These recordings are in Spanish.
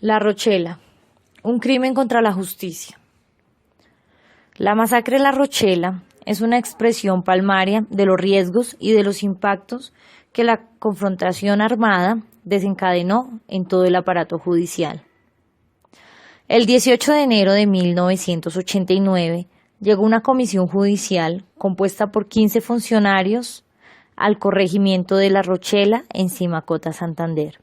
La Rochela, un crimen contra la justicia. La masacre de La Rochela es una expresión palmaria de los riesgos y de los impactos que la confrontación armada desencadenó en todo el aparato judicial. El 18 de enero de 1989 llegó una comisión judicial compuesta por 15 funcionarios al corregimiento de La Rochela en Simacota, Santander,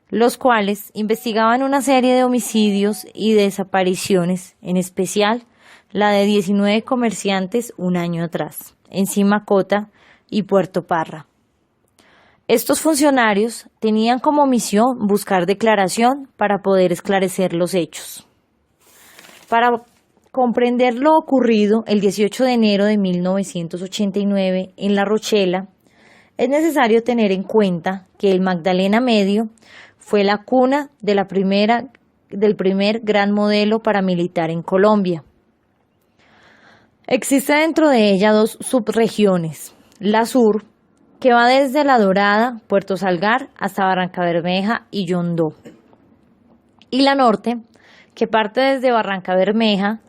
los cuales investigaban una serie de homicidios y desapariciones, en especial la de 19 comerciantes un año atrás, en Simacota y Puerto Parra. Estos funcionarios tenían como misión buscar declaración para poder esclarecer los hechos. Para comprender lo ocurrido el 18 de enero de 1989 en La Rochela, es necesario tener en cuenta que el Magdalena Medio fue la cuna de del primer gran modelo paramilitar en Colombia. Existe dentro de ella dos subregiones, la sur, que va desde La Dorada, Puerto Salgar, hasta Barrancabermeja y Yondó, y la norte, que parte desde Barrancabermeja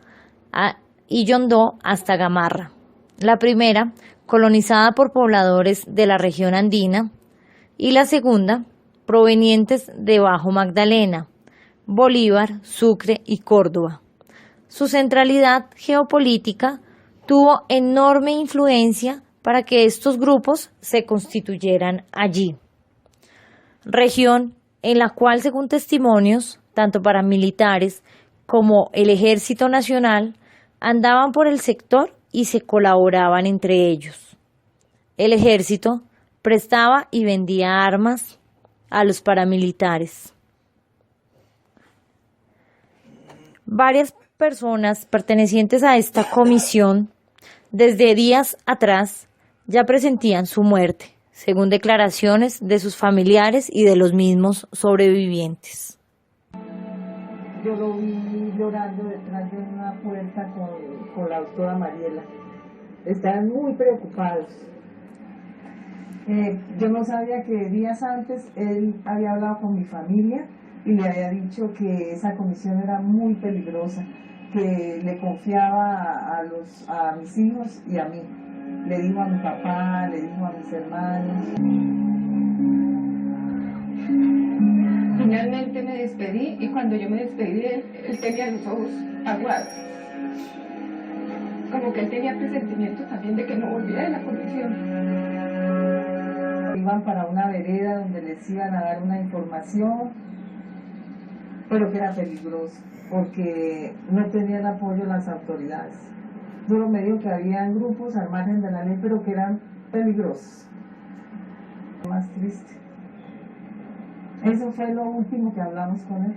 y Yondó hasta Gamarra. La primera, colonizada por pobladores de la región andina, y la segunda, provenientes de Bajo Magdalena, Bolívar, Sucre y Córdoba. Su centralidad geopolítica tuvo enorme influencia para que estos grupos se constituyeran allí. Región en la cual, según testimonios, tanto paramilitares como el Ejército Nacional andaban por el sector y se colaboraban entre ellos. El ejército prestaba y vendía armas a los paramilitares. Varias personas pertenecientes a esta comisión desde días atrás ya presentían su muerte, según declaraciones de sus familiares y de los mismos sobrevivientes. Yo lo vi llorando detrás de una puerta con la doctora Mariela. Estaban muy preocupados. Yo no sabía que días antes él había hablado con mi familia y le había dicho que esa comisión era muy peligrosa, que le confiaba a mis hijos y a mí. Le dijo a mi papá, le dijo a mis hermanos. Finalmente me despedí y cuando yo me despedí de él, él tenía los ojos aguados. Como que él tenía presentimiento también de que no volviera de la comisión. Iban para una vereda donde les iban a dar una información, pero que era peligroso, porque no tenían apoyo las autoridades. Solo me dijo que había grupos al margen de la ley, pero que eran peligrosos. Más triste. Eso fue lo último que hablamos con él.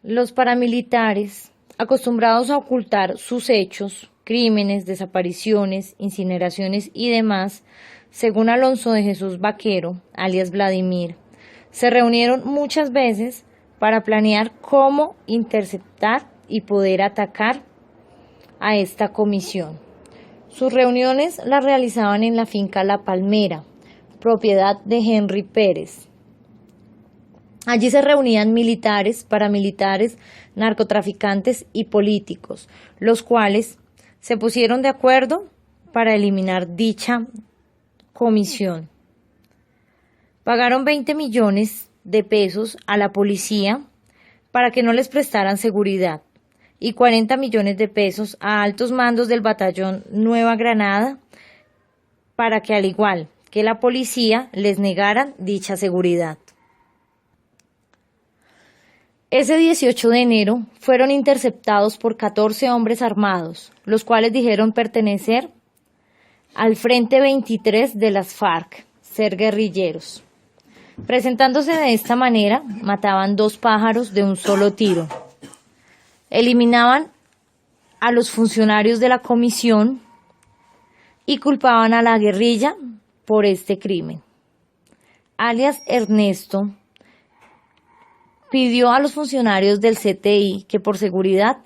Los paramilitares, acostumbrados a ocultar sus hechos, crímenes, desapariciones, incineraciones y demás, según Alonso de Jesús Vaquero, alias Vladimir, se reunieron muchas veces para planear cómo interceptar y poder atacar a esta comisión. Sus reuniones las realizaban en la finca La Palmera, propiedad de Henry Pérez. Allí se reunían militares, paramilitares, narcotraficantes y políticos, los cuales se pusieron de acuerdo para eliminar dicha comisión. Pagaron 20 millones de pesos a la policía para que no les prestaran seguridad y 40 millones de pesos a altos mandos del batallón Nueva Granada para que, al igual que la policía, les negaran dicha seguridad. Ese 18 de enero fueron interceptados por 14 hombres armados, los cuales dijeron pertenecer al Frente 23 de las FARC, ser guerrilleros. Presentándose de esta manera, mataban 2 pájaros de un solo tiro. Eliminaban a los funcionarios de la comisión y culpaban a la guerrilla por este crimen. Alias Ernesto pidió a los funcionarios del CTI que por seguridad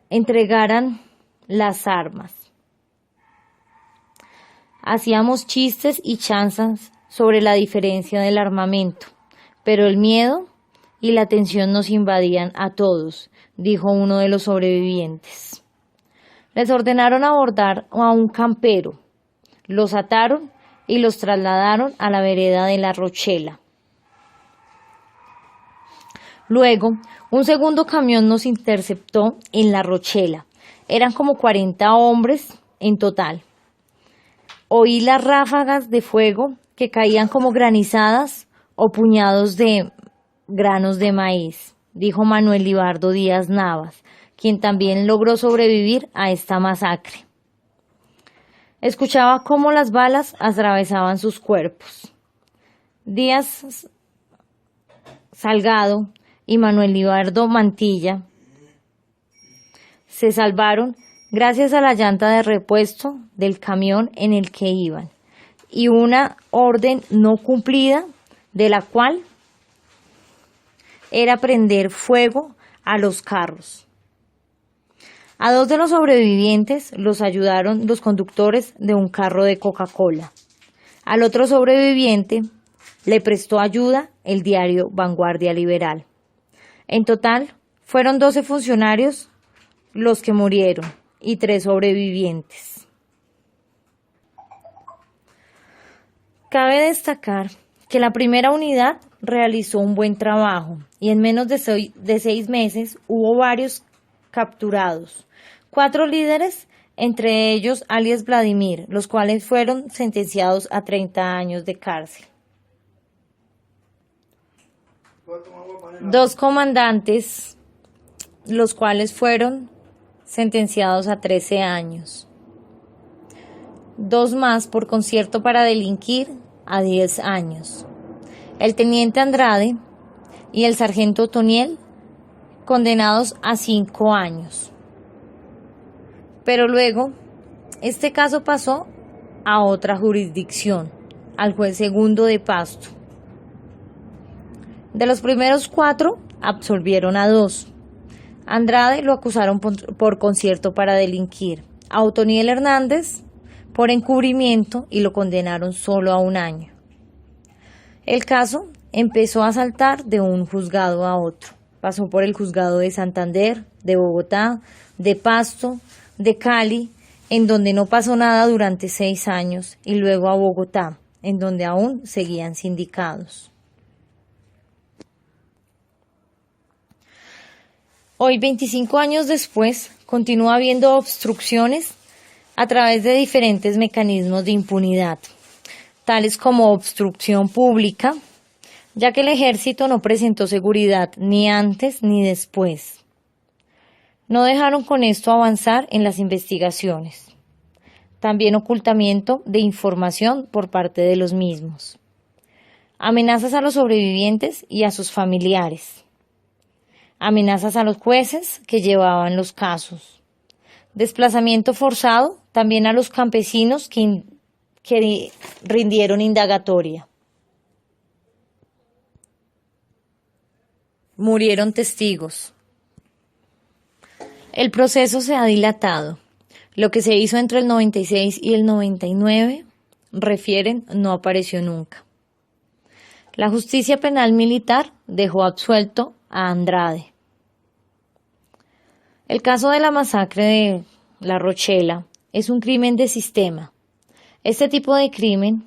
entregaran las armas. Hacíamos chistes y chanzas sobre la diferencia del armamento. pero el miedo y la tensión nos invadían a todos, dijo uno de los sobrevivientes. Les ordenaron abordar a un campero, los ataron y los trasladaron a la vereda de La Rochela. Luego, un segundo camión nos interceptó en La Rochela. Eran como 40 hombres en total. Oí las ráfagas de fuego que caían como granizadas o puñados de granos de maíz, dijo Manuel Libardo Díaz Navas, quien también logró sobrevivir a esta masacre. Escuchaba cómo las balas atravesaban sus cuerpos. Díaz Salgado y Manuel Libardo Mantilla se salvaron gracias a la llanta de repuesto del camión en el que iban y una orden no cumplida, de la cual era prender fuego a los carros. A 2 de los sobrevivientes los ayudaron los conductores de un carro de Coca-Cola. Al otro sobreviviente le prestó ayuda el diario Vanguardia Liberal. En total, fueron 12 funcionarios los que murieron y 3 sobrevivientes. Cabe destacar que la primera unidad realizó un buen trabajo y en menos de 6 meses hubo varios capturados. 4 líderes, entre ellos alias Vladimir, los cuales fueron sentenciados a 30 años de cárcel. 2 comandantes, los cuales fueron sentenciados a 13 años. 2 más por concierto para delinquir a 10 años. El teniente Andrade y el sargento Otoniel condenados a 5 años. Pero luego, este caso pasó a otra jurisdicción, al juez segundo de Pasto. De los primeros 4, absolvieron a 2. Andrade lo acusaron por concierto para delinquir. A Otoniel Hernández por encubrimiento y lo condenaron solo a 1 año. El caso empezó a saltar de un juzgado a otro. Pasó por el juzgado de Santander, de Bogotá, de Pasto, de Cali, en donde no pasó nada durante 6 años, y luego a Bogotá, en donde aún seguían sindicados. Hoy, 25 años después, continúa habiendo obstrucciones a través de diferentes mecanismos de impunidad, tales como obstrucción pública, ya que el ejército no presentó seguridad ni antes ni después. No dejaron con esto avanzar en las investigaciones. También ocultamiento de información por parte de los mismos. Amenazas a los sobrevivientes y a sus familiares. Amenazas a los jueces que llevaban los casos. Desplazamiento forzado también a los campesinos que rindieron indagatoria. Murieron testigos. El proceso se ha dilatado. Lo que se hizo entre el 96 y el 99, refieren, no apareció nunca. La justicia penal militar dejó absuelto a Andrade. El caso de la masacre de La Rochela es un crimen de sistema. Este tipo de crimen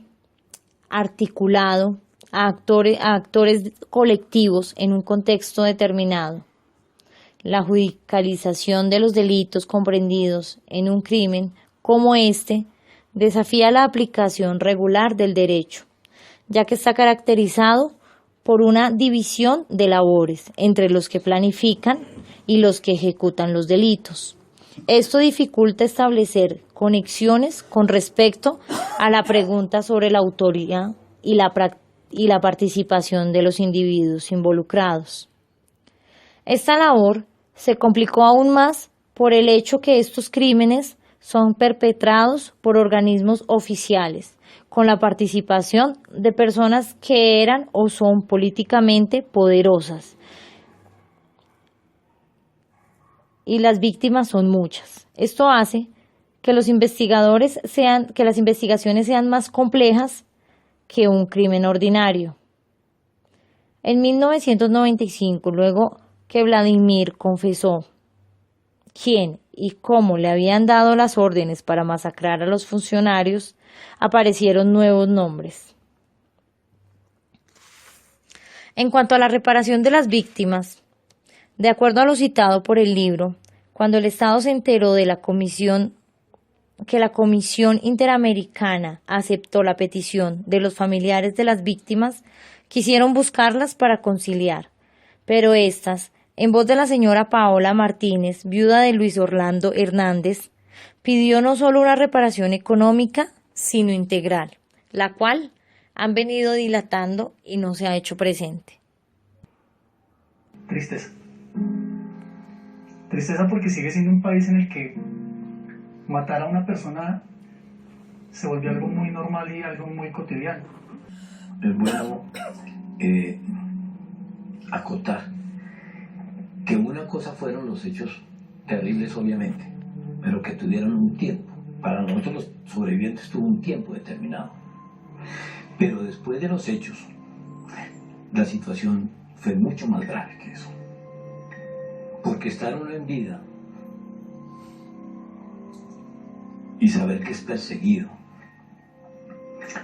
articulado a actores colectivos en un contexto determinado. La judicialización de los delitos comprendidos en un crimen como este desafía la aplicación regular del derecho, ya que está caracterizado por una división de labores entre los que planifican y los que ejecutan los delitos. Esto dificulta establecer conexiones con respecto a la pregunta sobre la autoría y la participación de los individuos involucrados. Esta labor se complicó aún más por el hecho que estos crímenes son perpetrados por organismos oficiales, con la participación de personas que eran o son políticamente poderosas. Y las víctimas son muchas. Esto hace que las investigaciones sean más complejas que un crimen ordinario. En 1995, luego que Vladimir confesó quién y cómo le habían dado las órdenes para masacrar a los funcionarios, aparecieron nuevos nombres. En cuanto a la reparación de las víctimas, de acuerdo a lo citado por el libro, cuando el Estado se enteró de la Comisión Interamericana aceptó la petición de los familiares de las víctimas, quisieron buscarlas para conciliar, pero éstas, en voz de la señora Paola Martínez, viuda de Luis Orlando Hernández, pidió no solo una reparación económica, sino integral, la cual han venido dilatando y no se ha hecho presente. Tristeza. Tristeza porque sigue siendo un país en el que matar a una persona se volvió algo muy normal y algo muy cotidiano. Es bueno acotar que una cosa fueron los hechos terribles, obviamente, pero que tuvieron un tiempo. Para nosotros los sobrevivientes tuvo un tiempo determinado. Pero después de los hechos, la situación fue mucho más grave que eso. Porque estar uno en vida y saber que es perseguido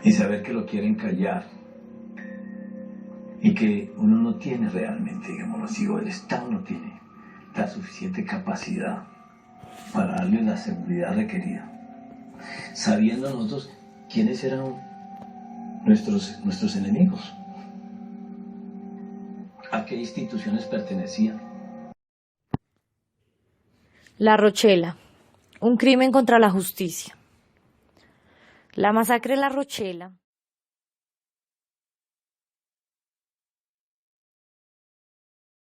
y saber que lo quieren callar y que uno no tiene realmente, digámoslo así, o el Estado no tiene la suficiente capacidad para darle la seguridad requerida, sabiendo nosotros quiénes eran nuestros enemigos, a qué instituciones pertenecían. La Rochela, un crimen contra la justicia. La masacre de La Rochela